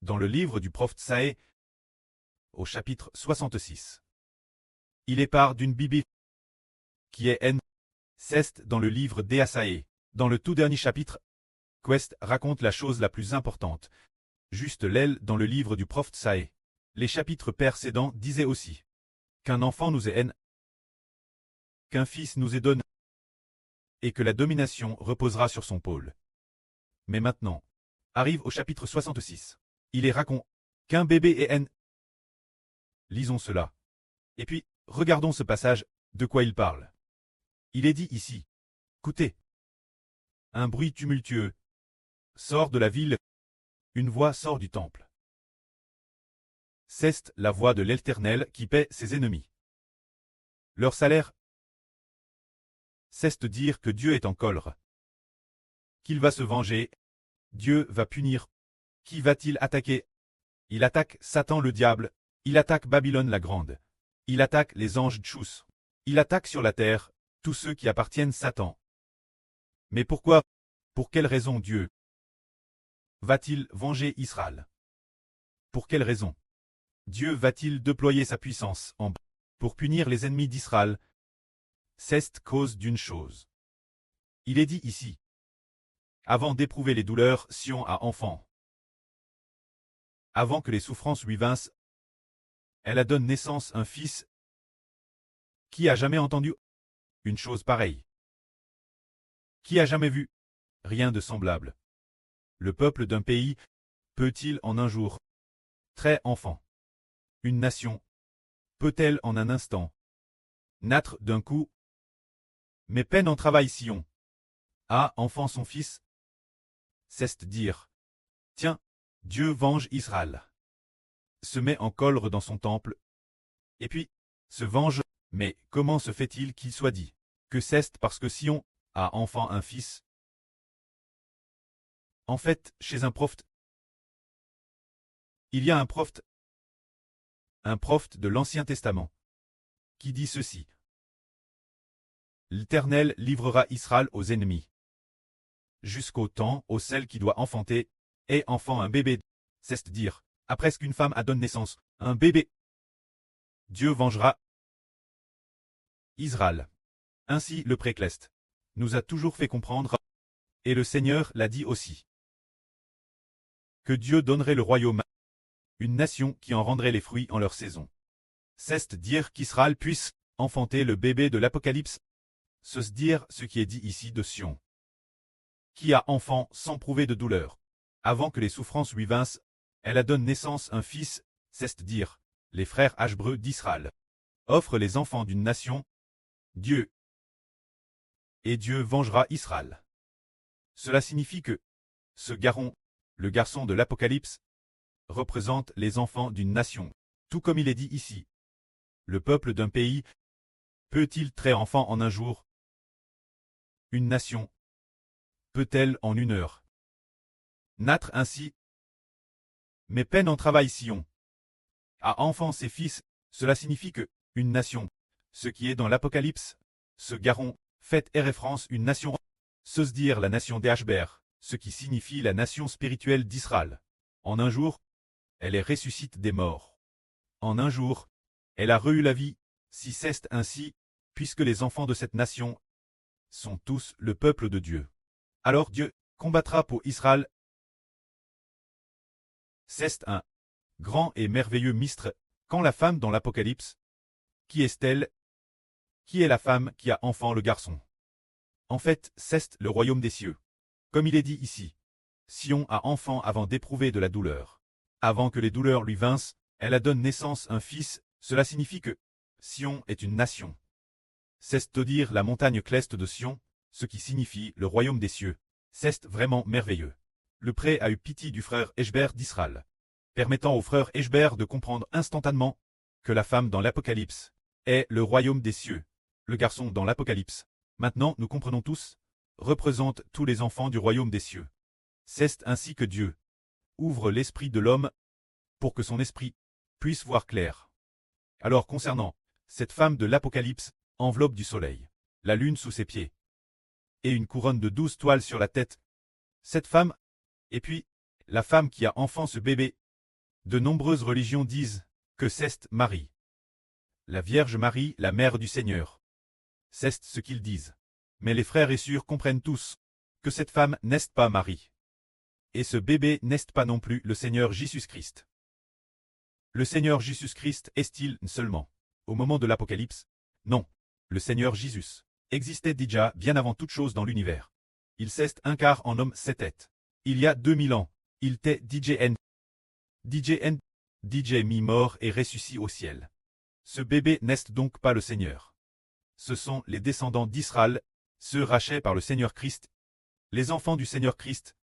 dans le livre du prophète Saë, au chapitre 66. Il est part d'une Bible qui est N. Cest dans le livre d'Esaïe. Dans le tout dernier chapitre, Quest raconte la chose la plus importante, juste l'aile dans le livre du prophète Saë. Les chapitres précédents disaient aussi qu'un enfant nous est N, qu'un fils nous est donné, et que la domination reposera sur son pôle. Mais maintenant, arrive au chapitre 66. Il est raconté qu'un bébé est N. Lisons cela. Et puis, regardons ce passage, de quoi il parle. Il est dit ici. Écoutez. Un bruit tumultueux sort de la ville. Une voix sort du temple. C'est la voix de l'Éternel qui paie ses ennemis. Leur salaire, c'est de dire que Dieu est en colère, qu'il va se venger. Dieu va punir. Qui va-t-il attaquer? Il attaque Satan le diable, il attaque Babylone la grande, il attaque les anges Tchous, il attaque sur la terre tous ceux qui appartiennent Satan. Mais pourquoi? Pour quelle raison Dieu va-t-il venger Israël? Pour quelle raison Dieu va-t-il déployer sa puissance pour punir les ennemis d'Israël? C'est cause d'une chose. Il est dit ici. Avant d'éprouver les douleurs, Sion a enfant. Avant que les souffrances lui vinssent, elle a donné naissance un fils. Qui a jamais entendu une chose pareille? Qui a jamais vu rien de semblable? Le peuple d'un pays peut-il en un jour très enfant? Une nation peut-elle en un instant naître d'un coup? Mais peine en travail Sion. A enfant son fils. C'est dire. Tiens, Dieu venge Israël. Se met en colère dans son temple. Et puis, se venge. Mais comment se fait-il qu'il soit dit que c'est parce que Sion a enfant un fils? En fait, chez un prophète, il y a un prophète de l'Ancien Testament, qui dit ceci. L'Éternel livrera Israël aux ennemis. Jusqu'au temps où celle qui doit enfanter ait enfant un bébé, c'est dire, après qu'une femme a donné naissance, un bébé. Dieu vengera Israël. Ainsi le Précleste nous a toujours fait comprendre, et le Seigneur l'a dit aussi, que Dieu donnerait le royaume à une nation qui en rendrait les fruits en leur saison. C'est dire qu'Israël puisse enfanter le bébé de l'Apocalypse, c'est dire ce qui est dit ici de Sion, qui a enfant sans prouver de douleur. Avant que les souffrances lui vinssent, elle a donné naissance un fils, c'est dire, les frères Hébreux d'Israël offrent les enfants d'une nation, Dieu, et Dieu vengera Israël. Cela signifie que ce garçon, le garçon de l'Apocalypse, représente les enfants d'une nation, tout comme il est dit ici. Le peuple d'un pays peut-il traiter enfant en un jour? Une nation peut-elle en une heure naître ainsi? Mais peine en travail Sion. A enfant ses fils, cela signifie que une nation, ce qui est dans l'Apocalypse, ce garçon, fait et référence une nation, se dire la nation des Hébreux, ce qui signifie la nation spirituelle d'Israël. En un jour, elle est ressuscite des morts. En un jour, elle a reçu la vie, si c'est ainsi, puisque les enfants de cette nation sont tous le peuple de Dieu. Alors Dieu combattra pour Israël. C'est un grand et merveilleux mystère, quand la femme dans l'Apocalypse. Qui est-elle? Qui est la femme qui a enfant le garçon? En fait, c'est le royaume des cieux. Comme il est dit ici. Sion a enfant avant d'éprouver de la douleur. Avant que les douleurs lui vinssent, elle a donné naissance un fils, cela signifie que Sion est une nation. C'est-à-dire la montagne cleste de Sion, ce qui signifie le royaume des cieux. C'est vraiment merveilleux. Le pré a eu pitié du frère Héber d'Israël, permettant au frère Héber de comprendre instantanément que la femme dans l'Apocalypse est le royaume des cieux. Le garçon dans l'Apocalypse, maintenant nous comprenons tous, représente tous les enfants du royaume des cieux. C'est ainsi que Dieu ouvre l'esprit de l'homme pour que son esprit puisse voir clair. Alors concernant cette femme de l'Apocalypse, enveloppe du soleil, la lune sous ses pieds, et une couronne de 12 toiles sur la tête, cette femme, et puis, la femme qui a enfant ce bébé, De nombreuses religions disent que c'est Marie, la Vierge Marie, la mère du Seigneur. C'est ce qu'ils disent. Mais les frères et sœurs comprennent tous que cette femme n'est pas Marie. Et ce bébé n'est pas non plus le Seigneur Jésus-Christ. Le Seigneur Jésus-Christ est-il seulement au moment de l'Apocalypse? Non. Le Seigneur Jésus existait déjà bien avant toute chose dans l'univers. Il s'est incarné en homme c'était. Il y a 2000 ans, il était DJ mi-mort et ressuscité au ciel. Ce bébé n'est donc pas le Seigneur. Ce sont les descendants d'Israël, ceux rachetés par le Seigneur Christ, les enfants du Seigneur Christ,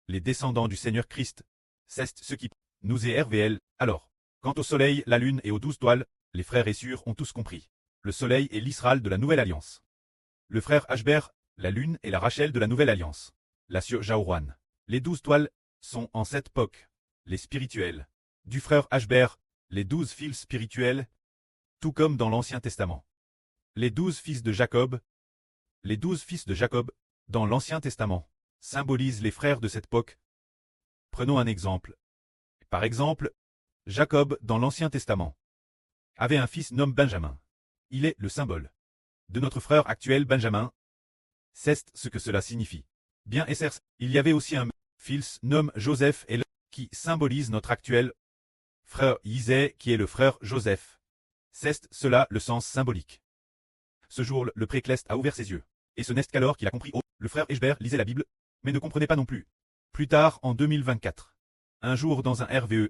les descendants du Seigneur Christ, c'est ce qui nous est RVL. Alors, quant au soleil, la lune et aux 12 toiles, les frères et sœurs ont tous compris. Le soleil est l'Israël de la Nouvelle Alliance. Le frère Ashber, la lune et la Rachel de la Nouvelle Alliance. La sœur Jaouran. Les 12 toiles sont en cette époque, les spirituels. Du frère Ashber, les 12 fils spirituels, tout comme dans l'Ancien Testament. Les 12 fils de Jacob, dans l'Ancien Testament, symbolisent les frères de cette époque. Prenons un exemple. Par exemple, Jacob, dans l'Ancien Testament, avait un fils nommé Benjamin. Il est le symbole de notre frère actuel Benjamin. C'est ce que cela signifie. Bien certes, il y avait aussi un fils nommé Joseph qui symbolise notre actuel frère Isée qui est le frère Joseph. C'est cela le sens symbolique. Ce jour, le précleste a ouvert ses yeux. Et ce n'est qu'alors qu'il a compris. Oh, le frère Eshber lisait la Bible, mais ne comprenait pas non plus. Plus tard, en 2024, un jour dans un RVE,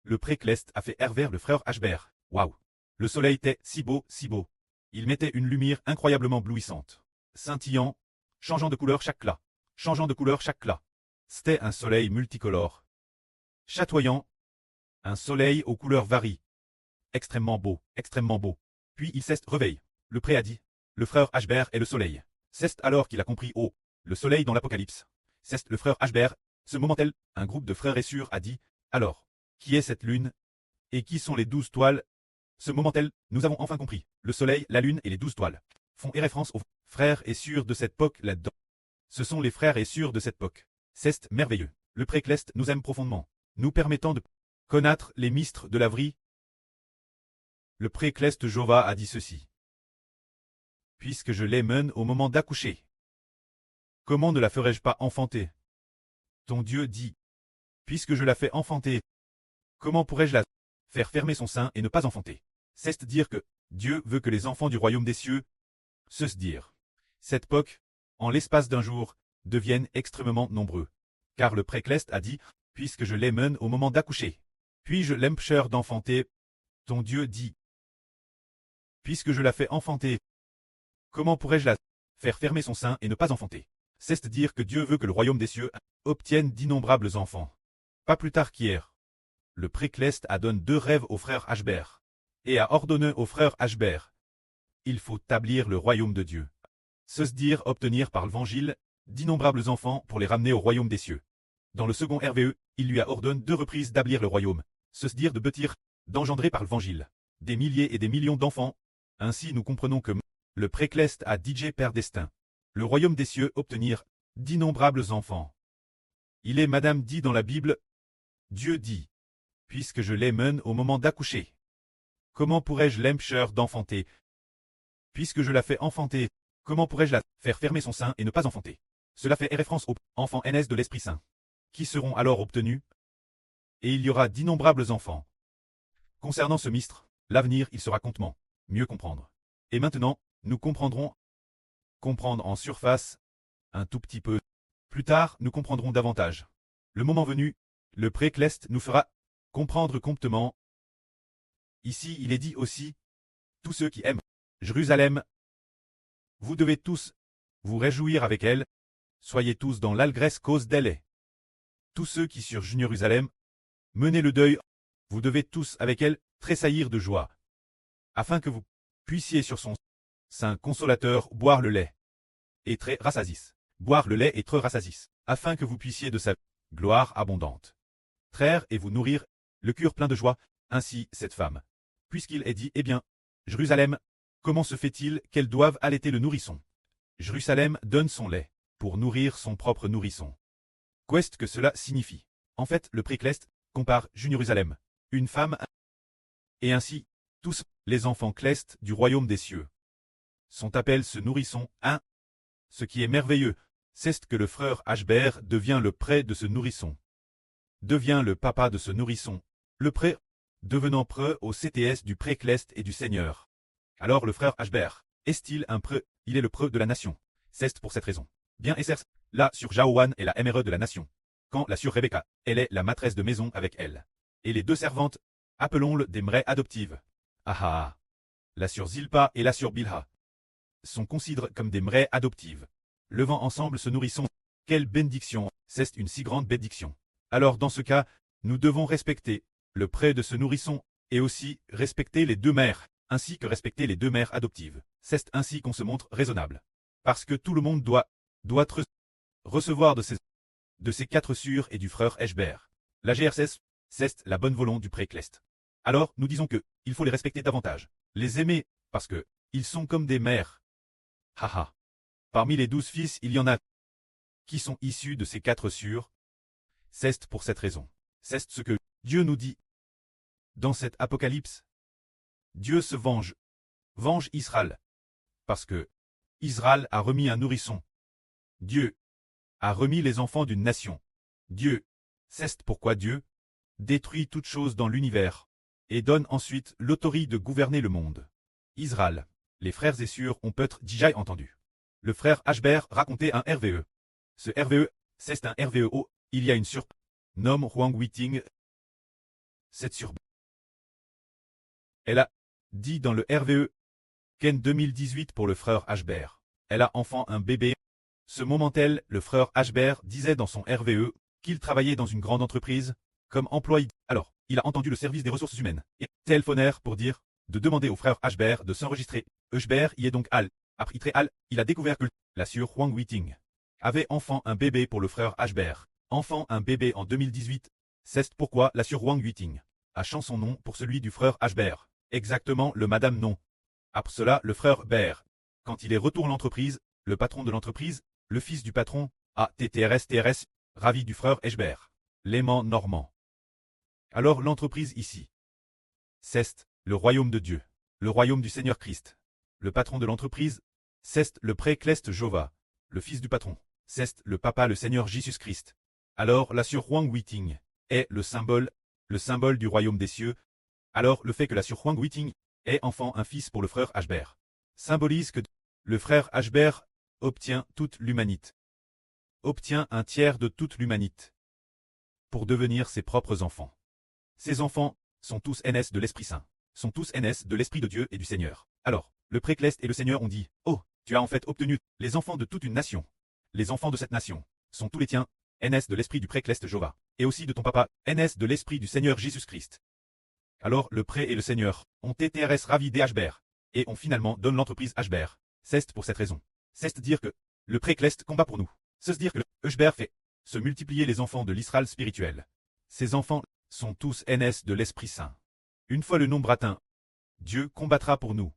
le précleste a fait vers le frère Ashber. Waouh! Le soleil était si beau, si beau. Il mettait une lumière incroyablement blouissante, scintillant, changeant de couleur chaque là. C'était un soleil multicolore, chatoyant, un soleil aux couleurs variées. Extrêmement beau, extrêmement beau. Puis il s'est réveillé. Le pré a dit, le frère Ashber est le soleil. C'est alors qu'il a compris, oh, le soleil dans l'Apocalypse. C'est le frère Ashber. Ce moment-là, un groupe de frères et sœurs a dit, alors, qui est cette lune? Et qui sont les 12 toiles? Ce moment-là, nous avons enfin compris. Le soleil, la lune et les 12 toiles font référence aux frères et sœurs de cette époque là-dedans. Ce sont les frères et sœurs de cette époque. C'est merveilleux. Le précleste nous aime profondément, nous permettant de connaître les mystères de la vie. Le précleste Jova a dit ceci. Puisque je l'aime au moment d'accoucher, comment ne la ferais-je pas enfanter? Ton Dieu dit. Puisque je la fais enfanter, comment pourrais-je la faire fermer son sein et ne pas enfanter? C'est dire que Dieu veut que les enfants du royaume des cieux, se dire. Cette époque, en l'espace d'un jour, deviennent extrêmement nombreux. Car le précleste a dit, puisque je l'aime au moment d'accoucher, puis je l'empêche d'enfanter, ton Dieu dit. Puisque je la fais enfanter, comment pourrais-je la faire fermer son sein et ne pas enfanter? C'est dire que Dieu veut que le royaume des cieux obtienne d'innombrables enfants. Pas plus tard qu'hier, le précleste a donné 2 rêves au frère Ashber, et a ordonné au frère Ashber. Il faut établir le royaume de Dieu. Se dire obtenir par l'évangile d'innombrables enfants pour les ramener au royaume des cieux. Dans le second RVE, il lui a ordonné 2 reprises d'établir le royaume, se dire de bâtir, d'engendrer par l'évangile des milliers et des millions d'enfants. Ainsi nous comprenons que le précleste a DJ Père Destin. Le royaume des cieux obtenir d'innombrables enfants. Il est Madame dit dans la Bible, Dieu dit, puisque je l'aime au moment d'accoucher. Comment pourrais-je l'empêcher d'enfanter? Puisque je la fais enfanter, comment pourrais-je la faire fermer son sein et ne pas enfanter? Cela fait référence aux enfants NS de l'Esprit Saint, qui seront alors obtenus, et il y aura d'innombrables enfants. Concernant ce mystère, l'avenir il sera contement, mieux comprendre. Et maintenant, nous comprendre en surface, un tout petit peu. Plus tard, nous comprendrons davantage. Le moment venu, le précleste nous fera comprendre comptement. Ici, il est dit aussi, tous ceux qui aiment Jérusalem, vous devez tous vous réjouir avec elle, soyez tous dans l'allégresse cause d'elle est. Tous ceux qui sur Jérusalem, menez le deuil, vous devez tous avec elle tressaillir de joie, afin que vous puissiez sur son sein consolateur boire le lait, et très rassasis, boire le lait et très rassasis, afin que vous puissiez de sa gloire abondante traire et vous nourrir, le cœur plein de joie, ainsi cette femme. Puisqu'il est dit, eh bien, Jérusalem, comment se fait-il qu'elle doive allaiter le nourrisson? Jérusalem donne son lait, pour nourrir son propre nourrisson. Qu'est-ce que cela signifie? En fait, le précleste compare Jérusalem, une femme, et ainsi, tous les enfants clestes du royaume des cieux sont appelés ce nourrisson, Ce qui est merveilleux, c'est que le frère Ashbert devient le près de ce nourrisson, devient le papa de ce nourrisson, le près, devenant près au CTS du pré-cleste et du Seigneur. Alors le frère Ashbert, est-il un près? Il est le près de la nation. C'est pour cette raison. Bien et certes, là sur Jaowan est la MRE de la nation. Quand la sur Rebecca, elle est la maîtresse de maison avec elle. Et les deux servantes, appelons-le des mères adoptives. Ah ah. La sur Zilpa et la sur Bilha sont considérées comme des mères adoptives. Levant ensemble ce nourrisson, quelle bénédiction, c'est une si grande bénédiction. Alors dans ce cas, nous devons respecter le près de ce nourrisson, et aussi respecter les deux mères, ainsi que respecter les deux mères adoptives. C'est ainsi qu'on se montre raisonnable. Parce que tout le monde doit recevoir de ces quatre sûrs et du frère Ashbert. La GRCS, c'est la bonne volonté du pré-cleste. Alors, nous disons que, il faut les respecter davantage. Les aimer, parce que, ils sont comme des mères. Haha. Parmi les 12 fils, il y en a qui sont issus de ces quatre sûrs. C'est pour cette raison. C'est ce que Dieu nous dit. Dans cet apocalypse, Dieu se venge Israël. Parce que Israël a remis un nourrisson. Dieu a remis les enfants d'une nation. Dieu, c'est pourquoi Dieu détruit toute chose dans l'univers et donne ensuite l'autorité de gouverner le monde. Israël, les frères et sœurs ont peut-être déjà entendu. Le frère Ashbert racontait un RVE. Ce RVE, c'est un RVEO, il y a une surp. Nomme Huang Witing. Cette surp. Elle a dit dans le RVE qu'en 2018 pour le frère Ashbert. Elle a enfant un bébé. Ce moment-là, le frère Ashbert disait dans son RVE qu'il travaillait dans une grande entreprise comme employé. Alors, il a entendu le service des ressources humaines et téléphonèrent pour dire de demander au frère Ashbert de s'enregistrer. Ashbert y est donc Al. Après Al, il a découvert que la sœur Huang Witing avait enfant un bébé pour le frère Ashbert. Enfant un bébé en 2018. C'est pourquoi la sœur Huang Witing a changé son nom pour celui du frère Ashbert. Exactement le madame non. Après cela, le frère Bert, quand il est retourné à l'entreprise, le patron de l'entreprise, le fils du patron, TRS, ravi du frère Ashbert. L'aimant normand. Alors l'entreprise ici. C'est le royaume de Dieu, le royaume du Seigneur Christ. Le patron de l'entreprise, c'est le pré-cleste Jova, le fils du patron. C'est le papa le Seigneur Jésus-Christ. Alors la sœur Huang Witing est le symbole du royaume des cieux. Alors le fait que la sœur Huang Witing ait enfant un fils pour le frère Ashbert symbolise que le frère Ashbert obtient toute l'humanité. Obtient un tiers de toute l'humanité pour devenir ses propres enfants. Ces enfants sont tous NS de l'Esprit Saint, sont tous NS de l'Esprit de Dieu et du Seigneur. Alors, le pré-cleste et le Seigneur ont dit, « Oh, tu as en fait obtenu les enfants de toute une nation. Les enfants de cette nation sont tous les tiens, NS de l'Esprit du pré-cleste Jova, et aussi de ton papa, NS de l'Esprit du Seigneur Jésus-Christ. » Alors le pré et le Seigneur ont été ravis des Ashbert, et ont finalement donné l'entreprise Ashbert. C'est pour cette raison. C'est dire que le pré-cleste combat pour nous. C'est dire que le Ashbert fait se multiplier les enfants de l'Israël spirituel. Ces enfants sont tous NS de l'Esprit Saint. Une fois le nombre atteint, Dieu combattra pour nous.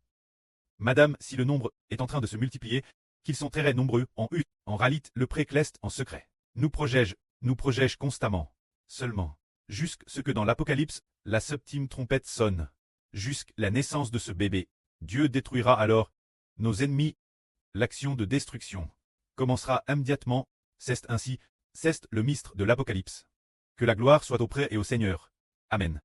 Madame, si le nombre est en train de se multiplier, qu'ils sont très nombreux, en réalité, le pré-cleste en secret. Nous protège constamment. Seulement, jusque ce que dans l'Apocalypse, la septième trompette sonne. Jusqu'à la naissance de ce bébé, Dieu détruira alors nos ennemis. L'action de destruction commencera immédiatement. C'est ainsi, c'est le mystère de l'Apocalypse. Que la gloire soit auprès et au Seigneur. Amen.